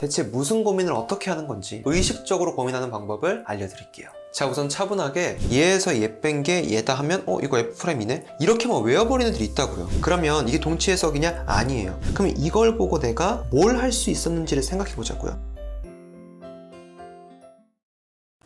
대체 무슨 고민을 어떻게 하는 건지 의식적으로 고민하는 방법을 알려드릴게요. 자, 우선 차분하게 얘에서 얘 뺀 게 얘다 하면 이거 F'이네? 이렇게만 외워버리는 애들이 있다고요. 그러면 이게 동치 해석이냐? 아니에요. 그럼 이걸 보고 내가 뭘 할 수 있었는지를 생각해 보자고요.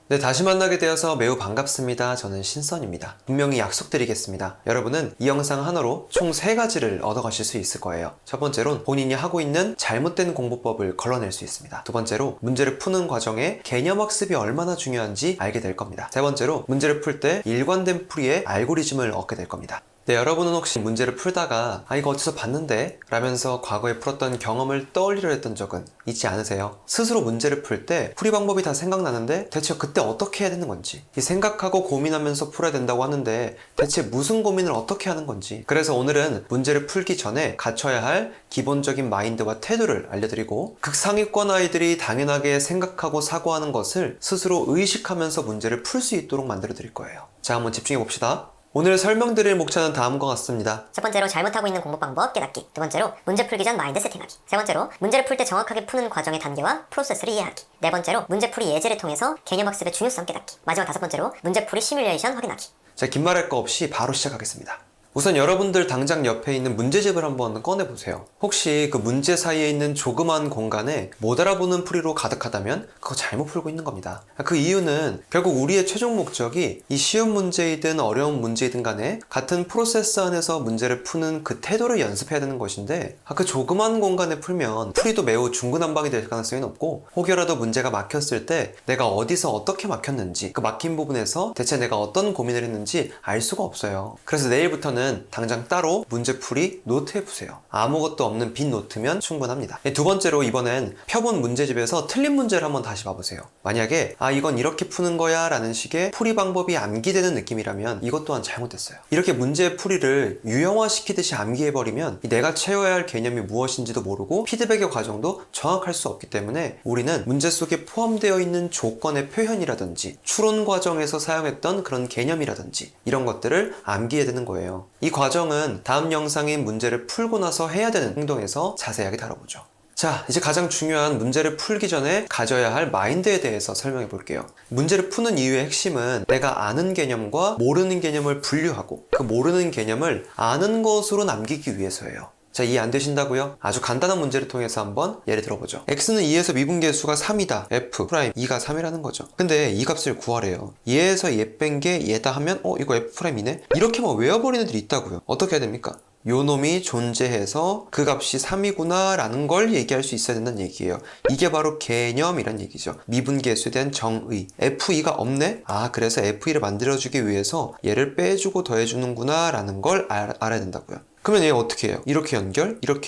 네, 다시 만나게 되어서 매우 반갑습니다. 저는 신선입니다. 분명히 약속드리겠습니다. 여러분은 이 영상 하나로 총 3가지를 얻어가실 수 있을 거예요. 첫 번째로는 본인이 하고 있는 잘못된 공부법을 걸러낼 수 있습니다. 두 번째로 문제를 푸는 과정에 개념학습이 얼마나 중요한지 알게 될 겁니다. 세 번째로 문제를 풀 때 일관된 풀이의 알고리즘을 얻게 될 겁니다. 네, 여러분은 혹시 문제를 풀다가 이거 어디서 봤는데? 라면서 과거에 풀었던 경험을 떠올리려 했던 적은 있지 않으세요? 스스로 문제를 풀 때 풀이 방법이 다 생각나는데 대체 그때 어떻게 해야 되는 건지, 이 생각하고 고민하면서 풀어야 된다고 하는데 대체 무슨 고민을 어떻게 하는 건지, 그래서 오늘은 문제를 풀기 전에 갖춰야 할 기본적인 마인드와 태도를 알려드리고, 극상위권 아이들이 당연하게 생각하고 사고하는 것을 스스로 의식하면서 문제를 풀 수 있도록 만들어 드릴 거예요. 자, 한번 집중해 봅시다. 오늘 설명드릴 목차는 다음과 같습니다. 첫 번째로 잘못하고 있는 공부 방법 깨닫기. 두 번째로 문제 풀기 전 마인드 세팅하기. 세 번째로 문제를 풀 때 정확하게 푸는 과정의 단계와 프로세스를 이해하기. 네 번째로 문제풀이 예제를 통해서 개념학습의 중요성 깨닫기. 마지막 5번째로 문제풀이 시뮬레이션 확인하기. 자, 긴 말할 거 없이 바로 시작하겠습니다. 우선 여러분들 당장 옆에 있는 문제집을 한번 꺼내보세요. 혹시 그 문제 사이에 있는 조그만 공간에 못 알아보는 풀이로 가득하다면 그거 잘못 풀고 있는 겁니다. 그 이유는 결국 우리의 최종 목적이 이 쉬운 문제이든 어려운 문제이든 간에 같은 프로세스 안에서 문제를 푸는 그 태도를 연습해야 되는 것인데, 그 조그만 공간에 풀면 풀이도 매우 중구난방이 될 가능성이 높고, 혹여라도 문제가 막혔을 때 내가 어디서 어떻게 막혔는지, 그 막힌 부분에서 대체 내가 어떤 고민을 했는지 알 수가 없어요. 그래서 내일부터는 당장 따로 문제풀이 노트 해보세요. 아무것도 없는 빈 노트면 충분합니다. 두 번째로, 이번엔 펴본 문제집에서 틀린 문제를 한번 다시 봐보세요. 만약에 이건 이렇게 푸는 거야 라는 식의 풀이 방법이 암기되는 느낌이라면 이것 또한 잘못됐어요. 이렇게 문제 풀이를 유형화시키듯이 암기해버리면 내가 채워야 할 개념이 무엇인지도 모르고 피드백의 과정도 정확할 수 없기 때문에 우리는 문제 속에 포함되어 있는 조건의 표현이라든지 추론 과정에서 사용했던 그런 개념이라든지 이런 것들을 암기해야 되는 거예요. 이 과정은 다음 영상인 문제를 풀고 나서 해야 되는 행동에서 자세하게 다뤄보죠. 자, 이제 가장 중요한 문제를 풀기 전에 가져야 할 마인드에 대해서 설명해 볼게요. 문제를 푸는 이유의 핵심은 내가 아는 개념과 모르는 개념을 분류하고 그 모르는 개념을 아는 것으로 남기기 위해서예요. 자, 이해 안 되신다고요? 아주 간단한 문제를 통해서 한번 예를 들어보죠. x는 2에서 미분계수가 3이다. f 프라임 2가 3이라는 거죠. 근데 이 값을 구하래요. 얘에서 얘 뺀 게 얘다 하면 이거 f 프라임이네? 이렇게만 외워버리는 애들이 있다고요. 어떻게 해야 됩니까? 요 놈이 존재해서 그 값이 3이구나 라는 걸 얘기할 수 있어야 된다는 얘기예요. 이게 바로 개념이란 얘기죠. 미분계수에 대한 정의. F2가 없네? 그래서 F2를 만들어주기 위해서 얘를 빼주고 더해주는구나 라는 걸 알아야 된다고요. 그러면 얘 어떻게 해요? 이렇게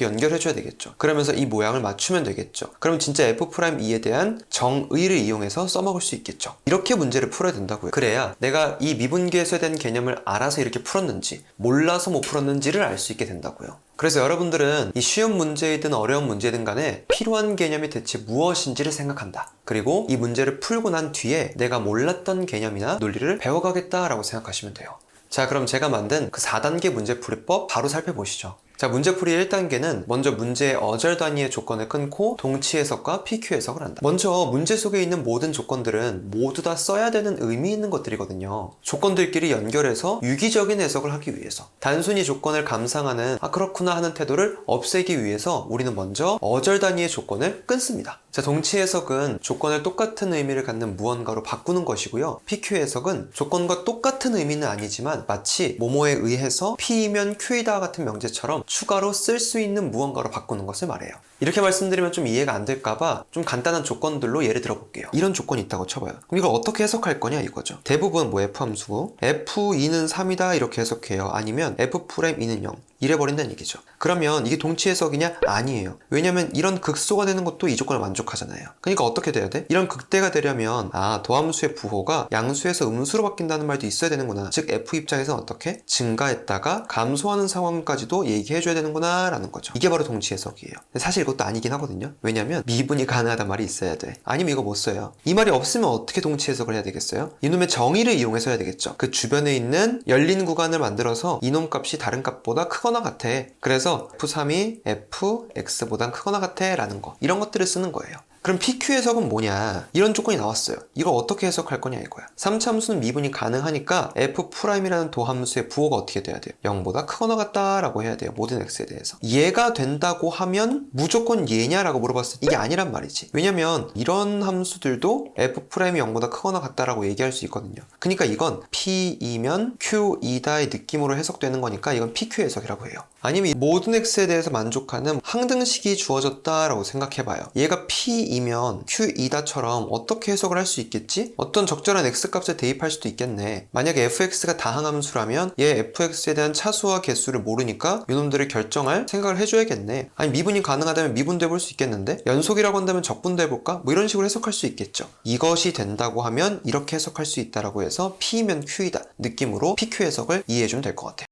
연결해줘야 되겠죠. 그러면서 이 모양을 맞추면 되겠죠. 그럼 진짜 F'2에 대한 정의를 이용해서 써먹을 수 있겠죠. 이렇게 문제를 풀어야 된다고요. 그래야 내가 이 미분계수에 대한 개념을 알아서 이렇게 풀었는지 몰라서 못 풀었는지를 알 수 있게 된다고요. 그래서 여러분들은 이 쉬운 문제이든 어려운 문제든 간에 필요한 개념이 대체 무엇인지를 생각한다. 그리고 이 문제를 풀고 난 뒤에 내가 몰랐던 개념이나 논리를 배워가겠다라고 생각하시면 돼요. 자, 그럼 제가 만든 그 4단계 문제풀이법 바로 살펴보시죠. 자, 문제풀이 1단계는 먼저 문제의 어절 단위의 조건을 끊고 동치 해석과 PQ 해석을 한다. 먼저 문제 속에 있는 모든 조건들은 모두 다 써야 되는 의미 있는 것들이거든요. 조건들끼리 연결해서 유기적인 해석을 하기 위해서, 단순히 조건을 감상하는 그렇구나 하는 태도를 없애기 위해서 우리는 먼저 어절 단위의 조건을 끊습니다. 자, 동치 해석은 조건을 똑같은 의미를 갖는 무언가로 바꾸는 것이고요. PQ 해석은 조건과 똑같은 의미는 아니지만 마치 뭐뭐에 의해서 P이면 Q이다 같은 명제처럼 추가로 쓸 수 있는 무언가로 바꾸는 것을 말해요. 이렇게 말씀드리면 좀 이해가 안 될까봐 좀 간단한 조건들로 예를 들어볼게요. 이런 조건이 있다고 쳐봐요. 그럼 이걸 어떻게 해석할 거냐 이거죠. 대부분 F함수고 F2는 3이다 이렇게 해석해요. 아니면 F'2는 0 이래버린다는 얘기죠. 그러면 이게 동치 해석이냐? 아니에요. 왜냐면 이런 극소가 되는 것도 이 조건을 만족하잖아요. 그러니까 어떻게 돼야 돼? 이런 극대가 되려면 도함수의 부호가 양수에서 음수로 바뀐다는 말도 있어야 되는구나. 즉 F 입장에서는 어떻게? 증가했다가 감소하는 상황까지도 얘기해줘야 되는구나 라는 거죠. 이게 바로 동치 해석이에요. 사실 이것도 아니긴 하거든요. 왜냐면 미분이 가능하단 말이 있어야 돼. 아니면 이거 못 써요. 이 말이 없으면 어떻게 동치 해석을 해야 되겠어요? 이놈의 정의를 이용해서 해야 되겠죠. 그 주변에 있는 열린 구간을 만들어서 이놈 값이 다른 값보다 크거나 같아. 그래서 F3이 Fx보단 크거나 같아 라는 거, 이런 것들을 쓰는 거예요. 그럼 PQ 해석은 뭐냐? 이런 조건이 나왔어요. 이거 어떻게 해석할 거냐 이거야. 3차 함수는 미분이 가능하니까 F'이라는 도함수의 부호가 어떻게 돼야 돼요? 0보다 크거나 같다라고 해야 돼요. 모든 x에 대해서. 얘가 된다고 하면 무조건 얘냐라고 물어봤을 때 이게 아니란 말이지. 왜냐면 이런 함수들도 F'이 0보다 크거나 같다라고 얘기할 수 있거든요. 그러니까 이건 P이면 Q이다의 느낌으로 해석되는 거니까 이건 PQ 해석이라고 해요. 아니면 모든 x에 대해서 만족하는 항등식이 주어졌다라고 생각해봐요. 얘가 P이면 Q이다처럼 어떻게 해석을 할 수 있겠지? 어떤 적절한 x값을 대입할 수도 있겠네. 만약에 fx가 다항함수라면 얘 fx에 대한 차수와 개수를 모르니까 이놈들을 결정할 생각을 해줘야겠네. 아니 미분이 가능하다면 미분도 해볼 수 있겠는데? 연속이라고 한다면 적분도 해볼까? 뭐 이런 식으로 해석할 수 있겠죠. 이것이 된다고 하면 이렇게 해석할 수 있다라고 해서 P면 Q이다 느낌으로 PQ 해석을 이해해주면 될 것 같아요.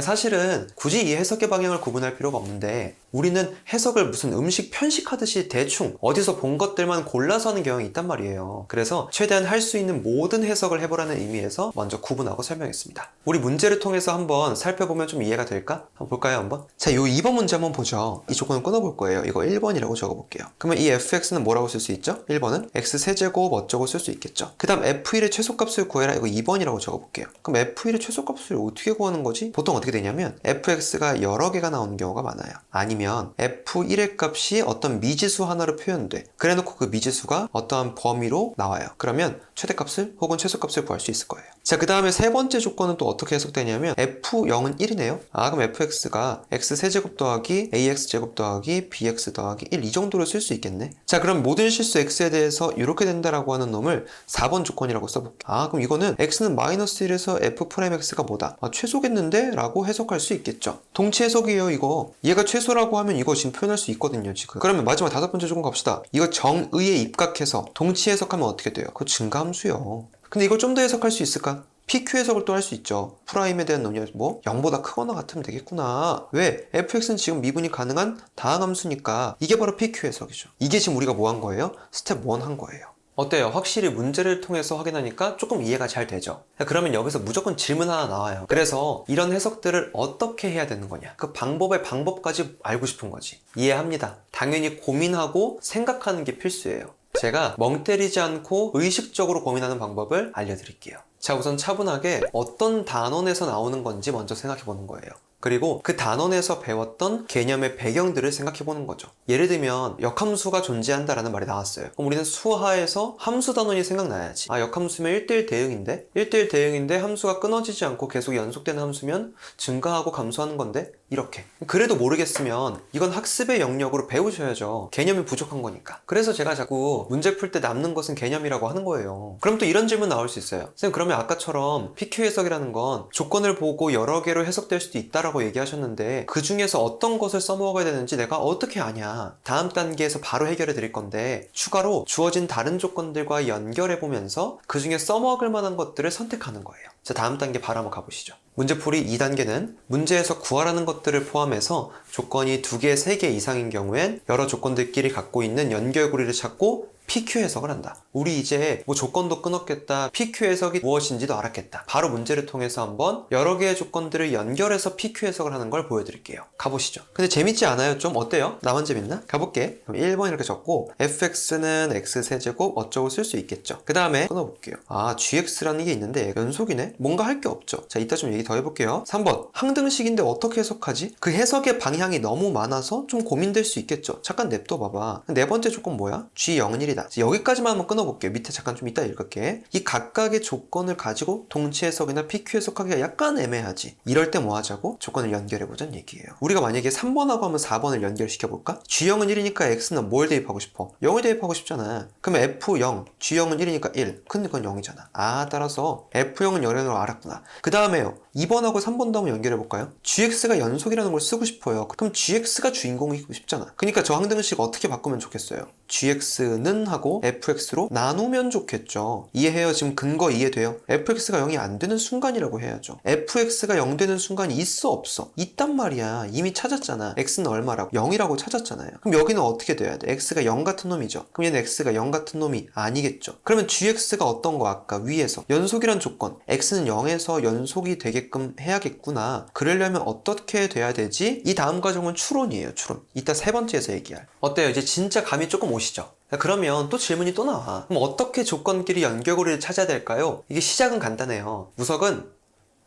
사실은 굳이 이 해석의 방향을 구분할 필요가 없는데 우리는 해석을 무슨 음식 편식하듯이 대충 어디서 본 것들만 골라서 하는 경향이 있단 말이에요. 그래서 최대한 할 수 있는 모든 해석을 해보라는 의미에서 먼저 구분하고 설명했습니다. 우리 문제를 통해서 한번 살펴보면 좀 이해가 될까? 한번 볼까요 한번? 자, 요 2번 문제 한번 보죠. 이 조건을 끊어볼 거예요. 이거 1번이라고 적어볼게요. 그러면 이 fx는 뭐라고 쓸 수 있죠? 1번은 x세제곱 어쩌고 쓸 수 있겠죠. 그 다음 f1의 최소값을 구해라. 이거 2번이라고 적어볼게요. 그럼 f1의 최소값을 어떻게 구하는 거지? 보통 어떻게 되냐면 fx가 여러 개가 나오는 경우가 많아요. 아니면 f1의 값이 어떤 미지수 하나로 표현돼. 그래놓고 그 미지수가 어떠한 범위로 나와요. 그러면 최대값을 혹은 최소값을 구할 수 있을 거예요. 자, 그 다음에 세 번째 조건은 또 어떻게 해석되냐면 f0은 1이네요. 아, 그럼 fx가 x세제곱 더하기 ax제곱 더하기 bx 더하기 1 이 정도로 쓸 수 있겠네. 자, 그럼 모든 실수 x에 대해서 이렇게 된다라고 하는 놈을 4번 조건이라고 써볼게요. 아, 그럼 이거는 x는 마이너스 1에서 f'x가 뭐다? 아, 최소겠는데? 라고 해석할 수 있겠죠. 동치 해석이에요, 이거. 얘가 최소라고 하면 이거 지금 표현할 수 있거든요, 지금. 그러면 마지막 5번째 조건 갑시다. 이거 정의에 입각해서 동치 해석하면 어떻게 돼요? 그거 증가함수요. 근데 이걸 좀 더 해석할 수 있을까? PQ 해석을 또 할 수 있죠. 프라임에 대한 논의, 뭐 0보다 크거나 같으면 되겠구나. 왜? fx는 지금 미분이 가능한 다항함수니까 이게 바로 PQ 해석이죠. 이게 지금 우리가 뭐 한 거예요? 스텝 1 한 거예요. 어때요? 확실히 문제를 통해서 확인하니까 조금 이해가 잘 되죠? 그러면 여기서 무조건 질문 하나 나와요. 그래서 이런 해석들을 어떻게 해야 되는 거냐? 그 방법의 방법까지 알고 싶은 거지. 이해합니다. 당연히 고민하고 생각하는 게 필수예요. 제가 멍 때리지 않고 의식적으로 고민하는 방법을 알려드릴게요. 자, 우선 차분하게 어떤 단원에서 나오는 건지 먼저 생각해 보는 거예요. 그리고 그 단원에서 배웠던 개념의 배경들을 생각해 보는 거죠. 예를 들면 역함수가 존재한다라는 말이 나왔어요. 그럼 우리는 수하에서 함수 단원이 생각나야지. 아, 역함수면 1대1 대응인데? 1대1 대응인데 함수가 끊어지지 않고 계속 연속되는 함수면 증가하고 감소하는 건데? 이렇게. 그래도 모르겠으면 이건 학습의 영역으로 배우셔야죠. 개념이 부족한 거니까. 그래서 제가 자꾸 문제 풀 때 남는 것은 개념이라고 하는 거예요. 그럼 또 이런 질문 나올 수 있어요. 선생님, 그러면 아까처럼 PQ 해석이라는 건 조건을 보고 여러 개로 해석될 수도 있다라고 얘기하셨는데 그 중에서 어떤 것을 써먹어야 되는지 내가 어떻게 아냐? 다음 단계에서 바로 해결해 드릴 건데 추가로 주어진 다른 조건들과 연결해 보면서 그 중에 써먹을 만한 것들을 선택하는 거예요. 자, 다음 단계 바로 한번 가보시죠. 문제풀이 2단계는 문제에서 구하라는 것들을 포함해서 조건이 2개, 3개 이상인 경우엔 여러 조건들끼리 갖고 있는 연결고리를 찾고 PQ 해석을 한다. 우리 이제 뭐 조건도 끊었겠다. PQ 해석이 무엇인지도 알았겠다. 바로 문제를 통해서 한번 여러 개의 조건들을 연결해서 PQ 해석을 하는 걸 보여드릴게요. 가보시죠. 근데 재밌지 않아요? 좀 어때요? 나만 재밌나? 가볼게. 그럼 1번 이렇게 적고 fx는 x세제곱 어쩌고 쓸 수 있겠죠. 그 다음에 끊어볼게요. 아, gx라는 게 있는데 연속이네? 뭔가 할 게 없죠. 자, 이따 좀 얘기 더 해볼게요. 3번 항등식인데 어떻게 해석하지? 그 해석의 방향이 너무 많아서 좀 고민될 수 있겠죠. 잠깐 냅둬 봐봐. 네 번째 조건 뭐야? g0은 1이다. 여기까지만 한번 끊어볼게요. 밑에 잠깐 좀 이따 읽을게. 이 각각의 조건을 가지고 동치 해석이나 PQ 해석하기가 약간 애매하지. 이럴 때 뭐 하자고? 조건을 연결해보자는 얘기예요. 우리가 만약에 3번하고 하면 4번을 연결시켜볼까? G형은 1이니까 X는 뭘 대입하고 싶어? 0을 대입하고 싶잖아. 그러면 F0, G형은 1이니까 1. 근데 그건 0이잖아. 아, 따라서 F형은 0으로 알았구나. 그 다음에요. 2번하고 3번도 한번 연결해볼까요? GX가 연속이라는 걸 쓰고 싶어요. 그럼 GX가 주인공이고 싶잖아. 그러니까 저 항등식 어떻게 바꾸면 좋겠어요? GX는 하고 fx로 나누면 좋겠죠. 이해해요? 지금 근거 이해돼요? fx가 0이 안 되는 순간이라고 해야죠. fx가 0 되는 순간이 있어 없어? 있단 말이야. 이미 찾았잖아. x는 얼마라고? 0이라고 찾았잖아요. 그럼 여기는 어떻게 돼야 돼? x가 0 같은 놈이죠. 그럼 얘는 x가 0 같은 놈이 아니겠죠. 그러면 gx가 어떤 거 아까 위에서 연속이란 조건 x는 0에서 연속이 되게끔 해야겠구나. 그러려면 어떻게 돼야 되지? 이 다음 과정은 추론이에요. 추론. 이따 세 번째에서 얘기할. 어때요? 이제 진짜 감이 조금 오시죠? 그러면 또 질문이 또 나와. 그럼 어떻게 조건끼리 연결고리를 찾아야 될까요? 이게 시작은 간단해요.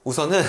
우선은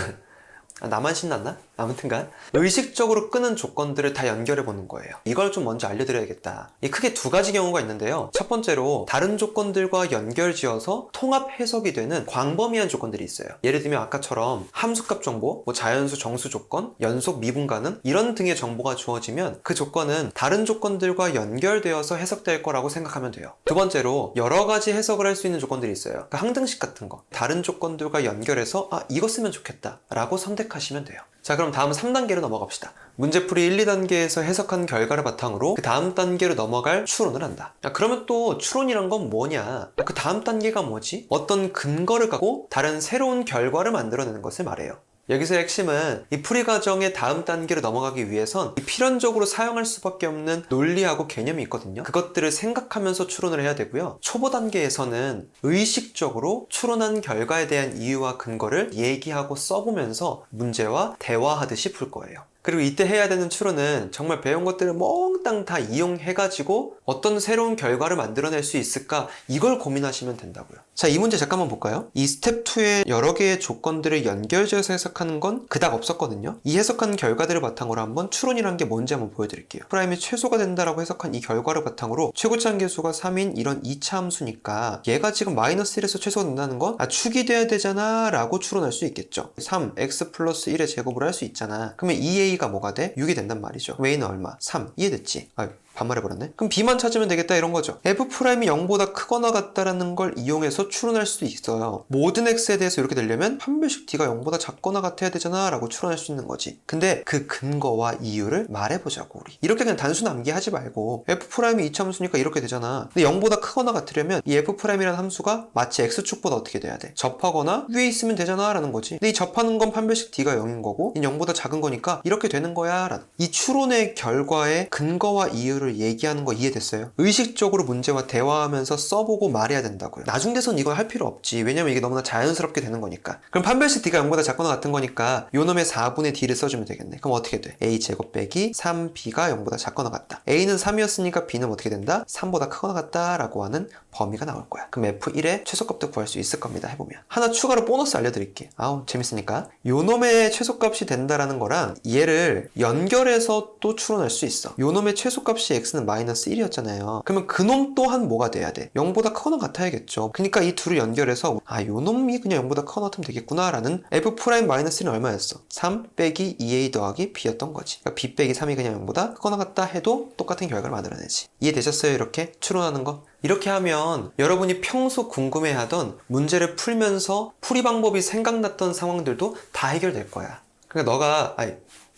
나만 신났나? 아무튼간 의식적으로 끄는 조건들을 다 연결해 보는 거예요. 이걸 좀 먼저 알려드려야겠다. 크게 두 가지 경우가 있는데요. 첫 번째로 다른 조건들과 연결지어서 통합 해석이 되는 광범위한 조건들이 있어요. 예를 들면 아까처럼 함수값 정보, 자연수 정수 조건, 연속 미분 가능 이런 등의 정보가 주어지면 그 조건은 다른 조건들과 연결되어서 해석될 거라고 생각하면 돼요. 두 번째로 여러 가지 해석을 할 수 있는 조건들이 있어요. 그러니까 항등식 같은 거 다른 조건들과 연결해서 이거 쓰면 좋겠다 라고 선택하시면 돼요. 자, 그럼 다음 3단계로 넘어갑시다. 문제풀이 1, 2단계에서 해석한 결과를 바탕으로 그 다음 단계로 넘어갈 추론을 한다. 그러면 또 추론이란 건 뭐냐? 그 다음 단계가 뭐지? 어떤 근거를 갖고 다른 새로운 결과를 만들어내는 것을 말해요. 여기서 핵심은 이 풀이 과정의 다음 단계로 넘어가기 위해선 필연적으로 사용할 수밖에 없는 논리하고 개념이 있거든요. 그것들을 생각하면서 추론을 해야 되고요. 초보 단계에서는 의식적으로 추론한 결과에 대한 이유와 근거를 얘기하고 써보면서 문제와 대화하듯이 풀 거예요. 그리고 이때 해야 되는 추론은 정말 배운 것들을 몽땅 다 이용해가지고 어떤 새로운 결과를 만들어낼 수 있을까 이걸 고민하시면 된다고요. 자, 이 문제 잠깐만 볼까요? 이 스텝 2의 여러 개의 조건들을 연결지어서 해석하는 건 그닥 없었거든요. 이 해석한 결과들을 바탕으로 한번 추론이란 게 뭔지 한번 보여드릴게요. 프라임이 최소가 된다라고 해석한 이 결과를 바탕으로 최고치 한계수가 3인 이런 2차 함수니까 얘가 지금 마이너스 1에서 최소가 된다는 건 축이 돼야 되잖아 라고 추론할 수 있겠죠. 3, x 플러스 1의 제곱을 할 수 있잖아. 그러면 2a가 뭐가 돼? 6이 된단 말이죠. 그럼 a는 얼마? 3. 이해됐지? 반말해버렸네. 그럼 b만 찾으면 되겠다 이런 거죠. f'이 0보다 크거나 같다라는 걸 이용해서 추론할 수도 있어요. 모든 x에 대해서 이렇게 되려면 판별식 d가 0보다 작거나 같아야 되잖아 라고 추론할 수 있는 거지. 근데 그 근거와 이유를 말해보자고 우리. 이렇게 그냥 단순 암기하지 말고 f'이 2차 함수니까 이렇게 되잖아. 근데 0보다 크거나 같으려면 이 f'이라는 함수가 마치 x축보다 어떻게 돼야 돼? 접하거나 위에 있으면 되잖아 라는 거지. 근데 이 접하는 건 판별식 d가 0인 거고 이 0보다 작은 거니까 이렇게 되는 거야 라는. 이 추론의 결과의 근거와 이유를 얘기하는 거 이해됐어요? 의식적으로 문제와 대화하면서 써보고 말해야 된다고요. 나중 돼선 이걸 할 필요 없지. 왜냐면 이게 너무나 자연스럽게 되는 거니까. 그럼 판별식 d가 0보다 작거나 같은 거니까 요 놈의 4분의 d를 써주면 되겠네. 그럼 어떻게 돼? a제곱 빼기 3b가 0보다 작거나 같다. a는 3이었으니까 b는 어떻게 된다? 3보다 크거나 같다 라고 하는 범위가 나올 거야. 그럼 f1의 최소값도 구할 수 있을 겁니다. 해보면. 하나 추가로 보너스 알려드릴게. 재밌으니까. 요 놈의 최소값이 된다라는 거랑 얘를 연결해서 또 추론할 수 있어. 요 놈의 최소값이 x는 마이너스 1이었잖아요. 그러면 그 놈 또한 뭐가 돼야 돼? 0보다 크거나 같아야겠죠. 그러니까 이 둘을 연결해서 요 놈이 그냥 0보다 크거나 같으면 되겠구나 라는 f'-1은 얼마였어? 3 빼기 2a 더하기 b였던 거지. 그러니까 b 빼기 3이 그냥 0보다 크거나 같다 해도 똑같은 결과를 만들어내지. 이해되셨어요? 이렇게 추론하는 거? 이렇게 하면 여러분이 평소 궁금해하던 문제를 풀면서 풀이 방법이 생각났던 상황들도 다 해결될 거야. 그러니까 너가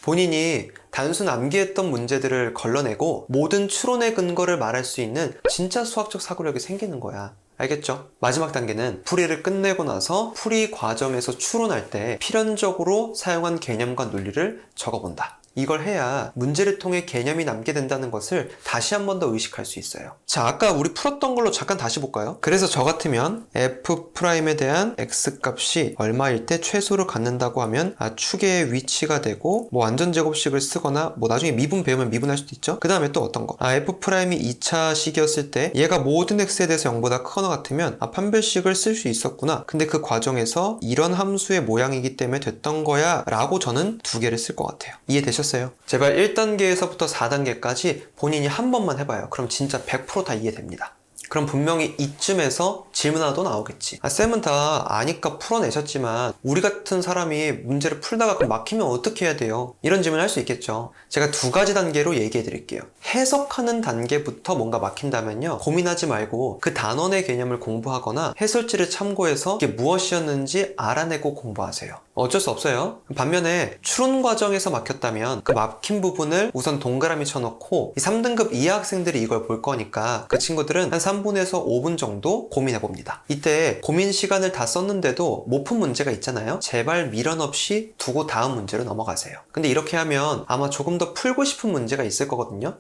본인이 단순 암기했던 문제들을 걸러내고 모든 추론의 근거를 말할 수 있는 진짜 수학적 사고력이 생기는 거야. 알겠죠? 마지막 단계는 풀이를 끝내고 나서 풀이 과정에서 추론할 때 필연적으로 사용한 개념과 논리를 적어본다. 이걸 해야 문제를 통해 개념이 남게 된다는 것을 다시 한 번 더 의식할 수 있어요. 자, 아까 우리 풀었던 걸로 잠깐 다시 볼까요? 그래서 저 같으면 f'에 대한 x값이 얼마일 때 최소를 갖는다고 하면 축의 위치가 되고 완전제곱식을 쓰거나 나중에 미분 배우면 미분할 수도 있죠. 그 다음에 또 어떤 거? f'이 2차 식이었을 때 얘가 모든 x에 대해서 0보다 크거나 같으면 판별식을 쓸 수 있었구나. 근데 그 과정에서 이런 함수의 모양이기 때문에 됐던 거야 라고 저는 두 개를 쓸 것 같아요. 이해되셨어요? 제발 1단계에서부터 4단계까지 본인이 한 번만 해봐요. 그럼 진짜 100% 다 이해됩니다. 그럼 분명히 이쯤에서 질문 하나 또 나오겠지. 쌤은 다 아니까 풀어내셨지만 우리 같은 사람이 문제를 풀다가 그럼 막히면 어떻게 해야 돼요? 이런 질문을 할 수 있겠죠. 제가 두 가지 단계로 얘기해 드릴게요. 해석하는 단계부터 뭔가 막힌다면요, 고민하지 말고 그 단원의 개념을 공부하거나 해설지를 참고해서 이게 무엇이었는지 알아내고 공부하세요. 어쩔 수 없어요. 반면에 추론 과정에서 막혔다면 그 막힌 부분을 우선 동그라미 쳐놓고 이 3등급 이하 학생들이 이걸 볼 거니까 그 친구들은 한 3분에서 5분 정도 고민해 봅니다. 이때 고민 시간을 다 썼는데도 못 푼 문제가 있잖아요. 제발 미련 없이 두고 다음 문제로 넘어가세요. 근데 이렇게 하면 아마 조금 더 풀고 싶은 문제가 있을 거거든요.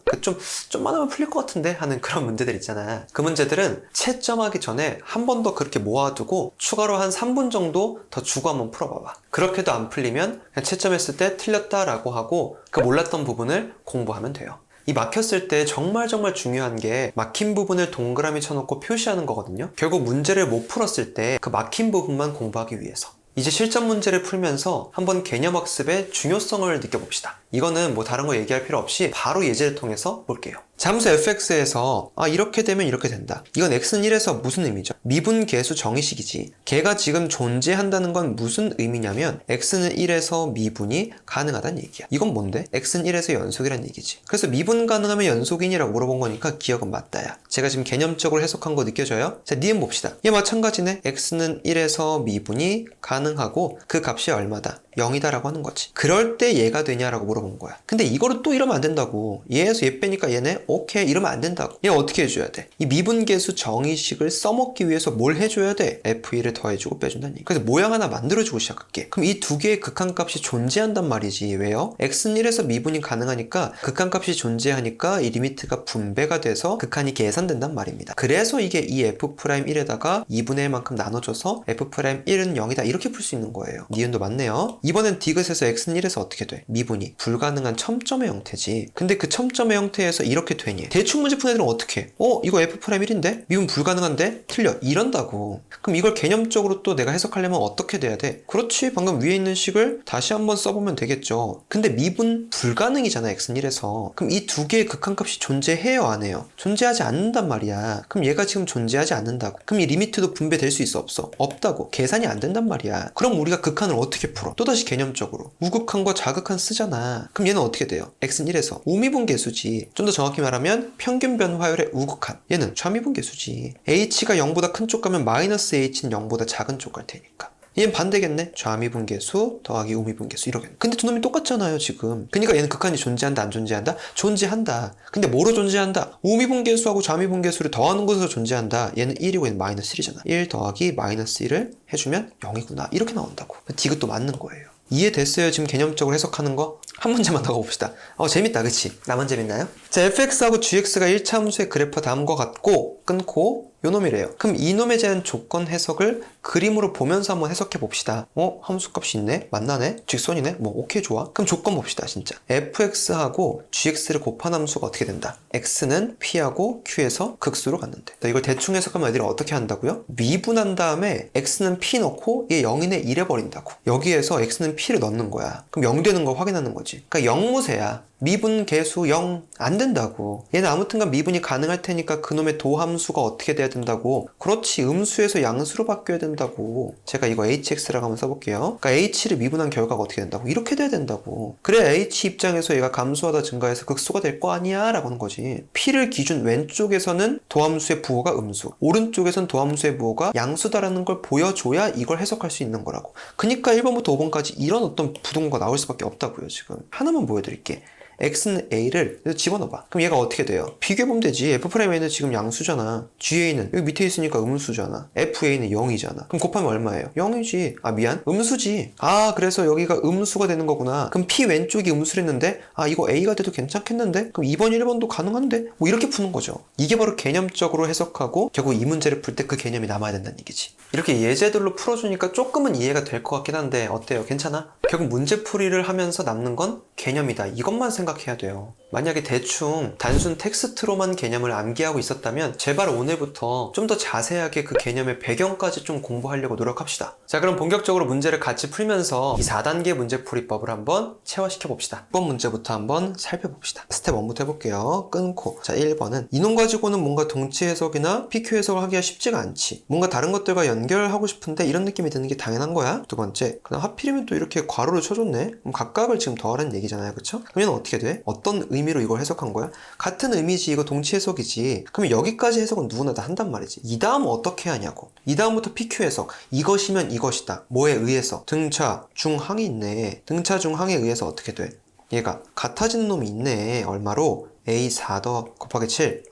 좀만 하면 풀릴 것 같은데 하는 그런 문제들 있잖아. 그 문제들은 채점하기 전에 한 번 더 그렇게 모아두고 추가로 한 3분 정도 더 주고 한번 풀어봐봐. 그렇게도 안 풀리면 그냥 채점했을 때 틀렸다라고 하고 그 몰랐던 부분을 공부하면 돼요. 이 막혔을 때 정말 중요한 게 막힌 부분을 동그라미 쳐놓고 표시하는 거거든요. 결국 문제를 못 풀었을 때 그 막힌 부분만 공부하기 위해서. 이제 실전 문제를 풀면서 한번 개념학습의 중요성을 느껴봅시다. 이거는 뭐 다른 거 얘기할 필요 없이 바로 예제를 통해서 볼게요. 함수 fx에서 이렇게 되면 이렇게 된다. 이건 x는 1에서 무슨 의미죠? 미분계수 정의식이지. 걔가 지금 존재한다는 건 무슨 의미냐면 x는 1에서 미분이 가능하다는 얘기야. 이건 뭔데? x는 1에서 연속이란 얘기지. 그래서 미분 가능하면 연속이니라고 물어본 거니까 기억은 맞다야. 제가 지금 개념적으로 해석한 거 느껴져요? 자, 니은 봅시다. 얘 마찬가지네. x는 1에서 미분이 가능하고 그 값이 얼마다? 0이다 라고 하는 거지. 그럴 때 얘가 되냐라고 물어본 거야. 근데 이거를 또 이러면 안 된다고. 얘에서 얘 빼니까 얘네 오케이 이러면 안 된다고. 얘 어떻게 해줘야 돼? 이 미분계수 정의식을 써먹기 위해서 뭘 해줘야 돼? f1을 더해주고 빼준다는 얘기. 그래서 모양 하나 만들어주고 시작할게. 그럼 이 두 개의 극한값이 존재한단 말이지. 왜요? x는 1에서 미분이 가능하니까 극한값이 존재하니까 이 리미트가 분배가 돼서 극한이 계산된단 말입니다. 그래서 이게 이 f'1에다가 2분의 1만큼 나눠줘서 f'1은 0이다 이렇게 풀 수 있는 거예요. 니은도 맞네요. 이번엔 디귿에서 x는 1에서 어떻게 돼? 미분이 불가능한 첨점의 형태지. 근데 그 첨점의 형태에서 이렇게 되니? 대충 문제 푼 애들은 어떻게 해? 이거 f'1인데? 미분 불가능한데? 틀려. 이런다고. 그럼 이걸 개념적으로 또 내가 해석하려면 어떻게 돼야 돼? 그렇지. 방금 위에 있는 식을 다시 한번 써보면 되겠죠. 근데 미분 불가능이잖아, x는 1에서. 그럼 이 두 개의 극한값이 존재해요, 안 해요? 존재하지 않는단 말이야. 그럼 얘가 지금 존재하지 않는다고. 그럼 이 리미트도 분배될 수 있어, 없어? 없다고. 계산이 안 된단 말이야. 그럼 우리가 극한을 어떻게 풀어? 또다시 개념적으로 우극한과 자극한 쓰잖아. 그럼 얘는 어떻게 돼요? x는 1에서 우미분계수지. 좀 더 정확히 말하면 평균 변화율의 우극한. 얘는 좌미분계수지. h가 0보다 큰 쪽 가면 마이너스 h는 0보다 작은 쪽 갈 테니까. 얘는 반대겠네? 좌미분계수 더하기 우미분계수 이러겠네. 근데 두 놈이 똑같잖아요 지금. 그러니까 얘는 극한이 존재한다 안 존재한다? 존재한다. 근데 뭐로 존재한다? 우미분계수하고 좌미분계수를 더하는 것으로 존재한다. 얘는 1이고 얘는 마이너스 1이잖아. 1 더하기 마이너스 1을 해주면 0이구나 이렇게 나온다고. 디귿도 맞는 거예요. 이해됐어요? 지금 개념적으로 해석하는 거? 한 문제만 더 가봅시다. 재밌다 그치? 나만 재밌나요? 자, fx하고 gx가 1차 함수의 그래프 다음과 같고 끊고 요놈이래요. 그럼 이놈에 대한 조건 해석을 그림으로 보면서 한번 해석해 봅시다. 함수값이 있네? 만나네? 직선이네? 오케이 좋아. 그럼 조건 봅시다 진짜. fx하고 gx를 곱한 함수가 어떻게 된다? x는 p하고 q에서 극수로 갔는데. 이걸 대충 해석하면 애들이 어떻게 한다고요? 미분한 다음에 x는 p 넣고 얘 0이네 이래 버린다고. 여기에서 x는 p를 넣는 거야. 그럼 0 되는 거 확인하는 거지. 그러니까 0무세야. 미분 계수 0 안 된다고. 얘는 아무튼간 미분이 가능할 테니까 그놈의 도함수가 어떻게 돼야 된다고. 그렇지, 음수에서 양수로 바뀌어야 된다고. 제가 이거 hx라고 한번 써볼게요. 그러니까 h를 미분한 결과가 어떻게 된다고. 이렇게 돼야 된다고. 그래 h 입장에서 얘가 감소하다 증가해서 극소가 될 거 아니야 라고 하는 거지. p를 기준 왼쪽에서는 도함수의 부호가 음수, 오른쪽에서는 도함수의 부호가 양수다라는 걸 보여줘야 이걸 해석할 수 있는 거라고. 그러니까 1번부터 5번까지 이런 어떤 부동가 나올 수밖에 없다고요. 지금 하나만 보여드릴게. x는 a를 집어넣어봐. 그럼 얘가 어떻게 돼요? 비교해보면 되지. f'a는 지금 양수잖아. ga는 여기 밑에 있으니까 음수잖아. fa는 0이잖아. 그럼 곱하면 얼마예요? 0이지. 미안. 음수지. 그래서 여기가 음수가 되는 거구나. 그럼 p 왼쪽이 음수랬는데 이거 a가 돼도 괜찮겠는데? 그럼 2번 1번도 가능한데? 이렇게 푸는 거죠. 이게 바로 개념적으로 해석하고 결국 이 문제를 풀 때 그 개념이 남아야 된다는 얘기지. 이렇게 예제들로 풀어주니까 조금은 이해가 될 것 같긴 한데 어때요? 괜찮아? 결국 문제풀이를 하면서 남는 건 개념이다. 이것만 생각해야 돼요. 만약에 대충 단순 텍스트로만 개념을 암기하고 있었다면 제발 오늘부터 좀 더 자세하게 그 개념의 배경까지 좀 공부하려고 노력합시다. 자, 그럼 본격적으로 문제를 같이 풀면서 이 4단계 문제풀이법을 한번 체화시켜 봅시다. 1번 문제부터 한번 살펴봅시다. 스텝 1부터 해볼게요. 끊고. 자, 1번은 이놈 가지고는 뭔가 동치 해석이나 PQ 해석을 하기가 쉽지가 않지. 뭔가 다른 것들과 연결하고 싶은데 이런 느낌이 드는 게 당연한 거야. 두 번째, 그다음 하필이면 또 이렇게 괄호를 쳐줬네. 그럼 각각을 지금 더하라는 얘기잖아요. 그쵸? 그러면 어떻게 돼? 어떤 의미로 이걸 해석한 거야? 같은 의미지. 이거 동치 해석이지. 그럼 여기까지 해석은 누구나 다 한단 말이지. 이 다음은 어떻게 하냐고. 이 다음부터 PQ 해석. 이것이면 이것이다. 뭐에 의해서? 등차, 중항이 있네. 등차, 중항에 의해서 어떻게 돼? 얘가 같아지는 놈이 있네. 얼마로? A4 곱하기 7.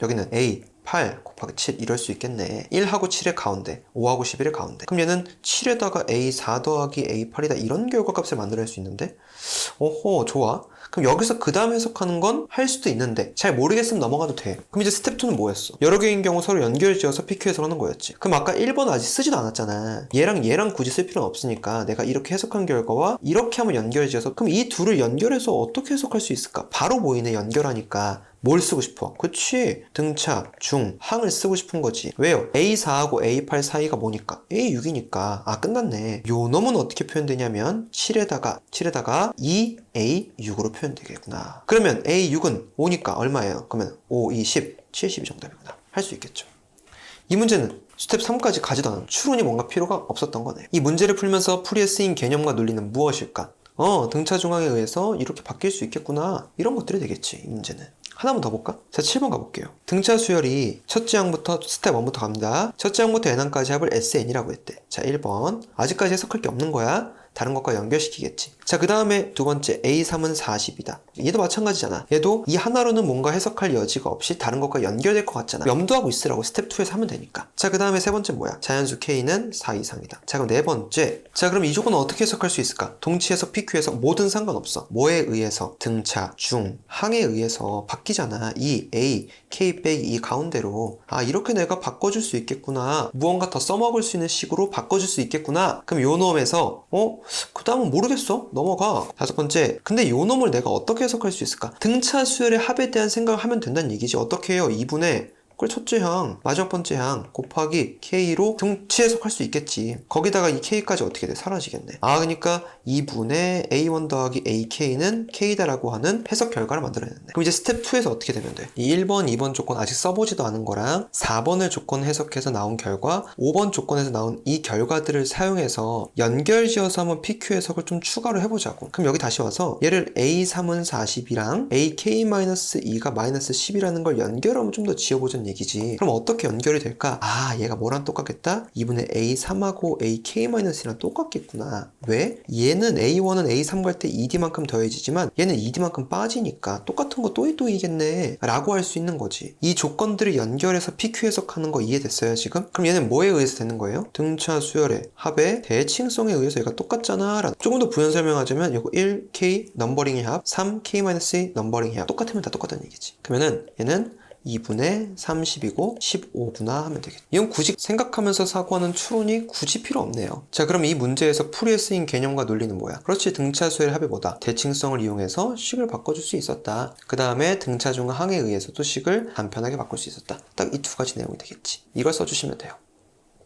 여기는 A 8 곱하기 7 이럴 수 있겠네. 1하고 7의 가운데, 5하고 11의 가운데. 그럼 얘는 7에다가 A4 더하기 A8이다 이런 결과값을 만들어낼 수 있는데? 오호, 좋아. 그럼 여기서 그 다음 해석하는 건 할 수도 있는데 잘 모르겠으면 넘어가도 돼. 그럼 이제 스텝 2는 뭐였어? 여러 개인 경우 서로 연결지어서 PQ 해석하는 거였지. 그럼 아까 1번 아직 쓰지도 않았잖아. 얘랑 굳이 쓸 필요는 없으니까 내가 이렇게 해석한 결과와 이렇게 하면 연결지어서 그럼 이 둘을 연결해서 어떻게 해석할 수 있을까? 바로 보이네. 연결하니까. 뭘 쓰고 싶어? 그치? 등차, 중, 항을 쓰고 싶은 거지. 왜요? A4하고 A8 사이가 뭐니까? A6이니까. 아, 끝났네. 요 놈은 어떻게 표현되냐면 7에다가 2A6으로 표현되겠구나. 그러면 A6은 5니까 얼마예요? 그러면 5, 2, 10, 70이 정답이구나. 할 수 있겠죠. 이 문제는 스텝 3까지 가지도 않은 추론이 뭔가 필요가 없었던 거네. 이 문제를 풀면서 풀이에 쓰인 개념과 논리는 무엇일까? 등차 중앙에 의해서 이렇게 바뀔 수 있겠구나. 이런 것들이 되겠지, 이 문제는. 하나만 더 볼까? 자, 7번 가볼게요. 등차 수열이 첫째 항부터 스텝 1부터 갑니다. 첫째 항부터 n항까지 합을 SN이라고 했대. 자, 1번. 아직까지 해석할 게 없는 거야. 다른 것과 연결시키겠지. 자, 그 다음에 두 번째 A3은 40이다. 얘도 마찬가지잖아. 얘도 이 하나로는 뭔가 해석할 여지가 없이 다른 것과 연결될 것 같잖아. 염두하고 있으라고 스텝 2에서 하면 되니까. 자, 그 다음에 세 번째 뭐야? 자연수 K는 4 이상이다. 자, 그럼 네 번째. 자, 그럼 이 조건은 어떻게 해석할 수 있을까? 동치 해석, PQ 해석 뭐든 상관없어. 뭐에 의해서? 등차, 중, 항에 의해서 바뀌잖아. 이 A, K 빼기 이 가운데로. 아, 이렇게 내가 바꿔줄 수 있겠구나. 무언가 더 써먹을 수 있는 식으로 바꿔줄 수 있겠구나. 그럼 요 놈에서 그 다음은 모르겠어. 넘어가. 다섯 번째. 근데 요 놈을 내가 어떻게 해석할 수 있을까? 등차 수열의 합에 대한 생각을 하면 된다는 얘기지. 어떻게 해요? 2분의 그걸 첫째 항, 마지막 번째 항 곱하기 K로 등치 해석할 수 있겠지. 거기다가 이 K까지 어떻게 돼? 사라지겠네. 아, 그러니까 2분의 A1 더하기 AK는 K다라고 하는 해석 결과를 만들어냈네. 그럼 이제 스텝 2에서 어떻게 되면 돼? 이 1번, 2번 조건 아직 써보지도 않은 거랑 4번을 조건 해석해서 나온 결과, 5번 조건에서 나온 이 결과들을 사용해서 연결지어서 한번 PQ 해석을 좀 추가로 해보자고. 그럼 여기 다시 와서 얘를 A3은 40이랑 AK-2가 마이너스 10이라는 걸 연결하면 좀 더 지어보자는 얘기지. 그럼 어떻게 연결이 될까? 아, 얘가 뭐랑 똑같겠다? 2분의 A3하고 AK-랑 똑같겠구나. 왜? 얘는 A1은 A3 갈 때 2D만큼 더해지지만 얘는 2D만큼 빠지니까 똑같은 거 또이또이겠네 라고 할 수 있는 거지. 이 조건들을 연결해서 PQ 해석하는 거 이해됐어요 지금? 그럼 얘는 뭐에 의해서 되는 거예요? 등차 수열의 합의 대칭성에 의해서 얘가 똑같잖아 라고. 조금 더 부연 설명하자면 이거 1K 넘버링의 합, 3K-A 넘버링의 합 똑같으면 다 똑같다는 얘기지. 그러면은 얘는 2분의 30이고 15구나 하면 되겠죠. 이건 굳이 생각하면서 사고하는 추론이 굳이 필요 없네요. 자, 그럼 이 문제에서 풀이에 쓰인 개념과 논리는 뭐야? 그렇지, 등차 수열의 합의 뭐다? 대칭성을 이용해서 식을 바꿔줄 수 있었다. 그 다음에 등차 중 항에 의해서도 식을 간편하게 바꿀 수 있었다. 딱 이 두 가지 내용이 되겠지. 이걸 써주시면 돼요.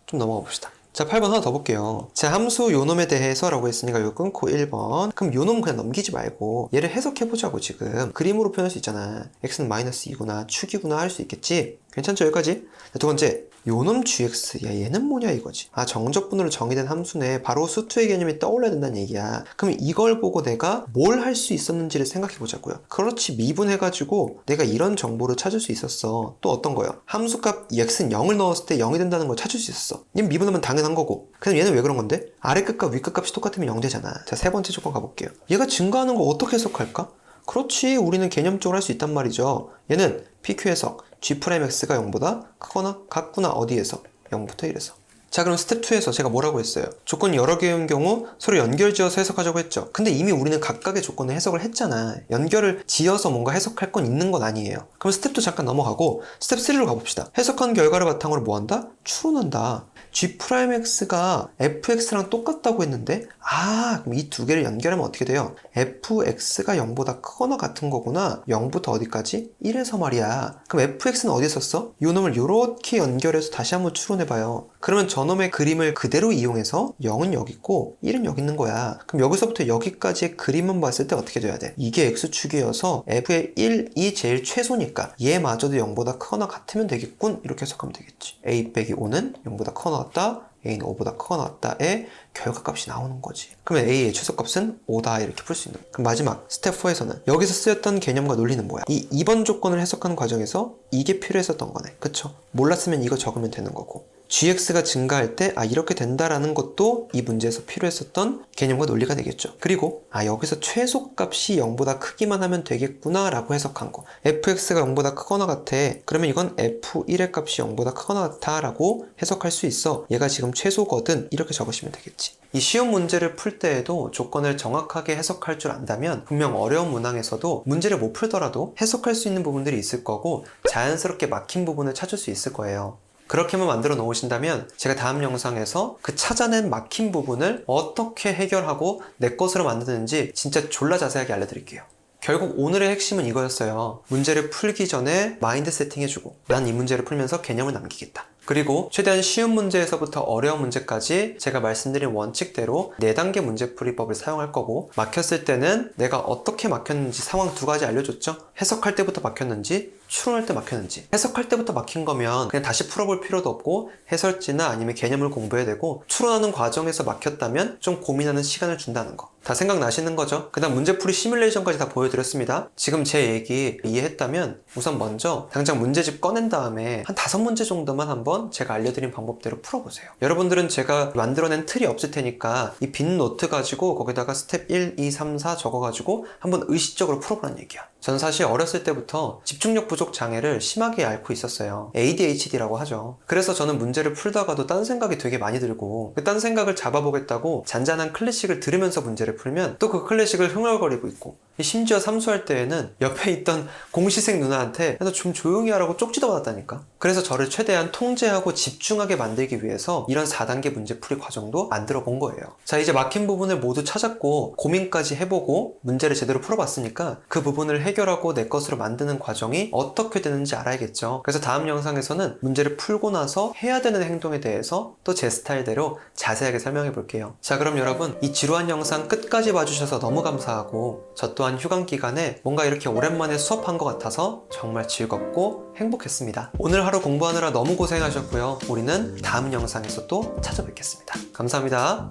좀 넘어가 봅시다. 자, 8번 하나 더 볼게요. 자, 함수 요놈에 대해서 라고 했으니까 이거 끊고 1번. 그럼 요놈 그냥 넘기지 말고 얘를 해석해보자고. 지금 그림으로 표현할 수 있잖아. x는 마이너스 2구나 축이구나 할 수 있겠지? 괜찮죠? 여기까지? 자, 두 번째. 요놈 gx. 야, 얘는 뭐냐 이거지. 아, 정적분으로 정의된 함수네. 바로 수투의 개념이 떠올라야 된다는 얘기야. 그럼 이걸 보고 내가 뭘 할 수 있었는지를 생각해 보자고요. 그렇지, 미분해가지고 내가 이런 정보를 찾을 수 있었어. 또 어떤 거요? 함수값 x는 0을 넣었을 때 0이 된다는 걸 찾을 수 있었어. 얘는 미분하면 당연한 거고. 그럼 얘는 왜 그런 건데? 아래 끝과 위 끝값이 똑같으면 0 되잖아. 자, 세 번째 조건 가볼게요. 얘가 증가하는 거 어떻게 해석할까? 그렇지, 우리는 개념적으로 할 수 있단 말이죠. 얘는 PQ 해석, G'X가 0보다 크거나 같구나. 어디에서? 0부터 1에서. 자, 그럼 스텝 2에서 제가 뭐라고 했어요? 조건이 여러 개인 경우 서로 연결지어서 해석하자고 했죠. 근데 이미 우리는 각각의 조건을 해석을 했잖아. 연결을 지어서 뭔가 해석할 건 있는 건 아니에요. 그럼 스텝 2 잠깐 넘어가고 스텝 3로 가봅시다. 해석한 결과를 바탕으로 뭐한다? 추론한다. G'X가 fx랑 똑같다고 했는데, 아, 그럼 이 두 개를 연결하면 어떻게 돼요? fx가 0보다 크거나 같은 거구나. 0부터 어디까지? 1에서 말이야. 그럼 fx는 어디에 썼어? 요 놈을 요렇게 연결해서 다시 한번 추론해봐요. 그러면 저놈의 그림을 그대로 이용해서 0은 여기 있고 1은 여기 있는 거야. 그럼 여기서부터 여기까지의 그림만 봤을 때 어떻게 돼야 돼? 이게 x축이어서 f의 1이 제일 최소니까 얘마저도 0보다 크거나 같으면 되겠군. 이렇게 해석하면 되겠지. a 빼기 5는 0보다 크거나 같다. a는 5보다 크거나 같다의 결과값이 나오는 거지. 그러면 a의 최소값은 5다 이렇게 풀 수 있는 거야. 그럼 마지막 스텝 4에서는 여기서 쓰였던 개념과 논리는 뭐야? 이 2번 조건을 해석하는 과정에서 이게 필요했었던 거네. 그쵸? 몰랐으면 이거 적으면 되는 거고, gx가 증가할 때 이렇게 된다라는 것도 이 문제에서 필요했었던 개념과 논리가 되겠죠. 그리고 여기서 최소값이 0보다 크기만 하면 되겠구나 라고 해석한 거, fx가 0보다 크거나 같아, 그러면 이건 f1의 값이 0보다 크거나 같아 라고 해석할 수 있어. 얘가 지금 최소거든, 이렇게 적으시면 되겠지. 이 쉬운 문제를 풀 때에도 조건을 정확하게 해석할 줄 안다면 분명 어려운 문항에서도 문제를 못 풀더라도 해석할 수 있는 부분들이 있을 거고 자연스럽게 막힌 부분을 찾을 수 있을 거예요. 그렇게만 만들어 놓으신다면 제가 다음 영상에서 그 찾아낸 막힌 부분을 어떻게 해결하고 내 것으로 만드는지 진짜 졸라 자세하게 알려드릴게요. 결국 오늘의 핵심은 이거였어요. 문제를 풀기 전에 마인드 세팅해주고 난 이 문제를 풀면서 개념을 남기겠다. 그리고 최대한 쉬운 문제에서부터 어려운 문제까지 제가 말씀드린 원칙대로 4단계 문제풀이법을 사용할 거고, 막혔을 때는 내가 어떻게 막혔는지 상황 2가지 알려줬죠? 해석할 때부터 막혔는지, 추론할 때 막혔는지. 해석할 때부터 막힌 거면 그냥 다시 풀어볼 필요도 없고 해설지나 아니면 개념을 공부해야 되고, 추론하는 과정에서 막혔다면 좀 고민하는 시간을 준다는 거. 다 생각나시는 거죠? 그 다음 문제풀이 시뮬레이션까지 다 보여드렸습니다. 지금 제 얘기 이해했다면 우선 먼저 당장 문제집 꺼낸 다음에 한 5문제 정도만 한번 제가 알려드린 방법대로 풀어보세요. 여러분들은 제가 만들어낸 틀이 없을 테니까 이 빈 노트 가지고 거기다가 스텝 1, 2, 3, 4 적어가지고 한번 의식적으로 풀어보라는 얘기야. 전 사실 어렸을 때부터 집중력 부족 장애를 심하게 앓고 있었어요. ADHD라고 하죠. 그래서 저는 문제를 풀다가도 딴 생각이 되게 많이 들고, 그 딴 생각을 잡아보겠다고 잔잔한 클래식을 들으면서 문제를 풀면 또 그 클래식을 흥얼거리고 있고, 심지어 삼수할 때에는 옆에 있던 공시생 누나한테 너 좀 조용히 하라고 쪽지도 받았다니까. 그래서 저를 최대한 통제하고 집중하게 만들기 위해서 이런 4단계 문제풀이 과정도 만들어 본 거예요. 자, 이제 막힌 부분을 모두 찾았고 고민까지 해보고 문제를 제대로 풀어봤으니까 그 부분을 해결하고 내 것으로 만드는 과정이 어떻게 되는지 알아야겠죠. 그래서 다음 영상에서는 문제를 풀고 나서 해야 되는 행동에 대해서 또 제 스타일대로 자세하게 설명해 볼게요. 자, 그럼 여러분, 이 지루한 영상 끝까지 봐주셔서 너무 감사하고, 저 또한 휴강 기간에 뭔가 이렇게 오랜만에 수업한 것 같아서 정말 즐겁고 행복했습니다. 오늘 하루 공부하느라 너무 고생하셨고요. 우리는 다음 영상에서 또 찾아뵙겠습니다. 감사합니다.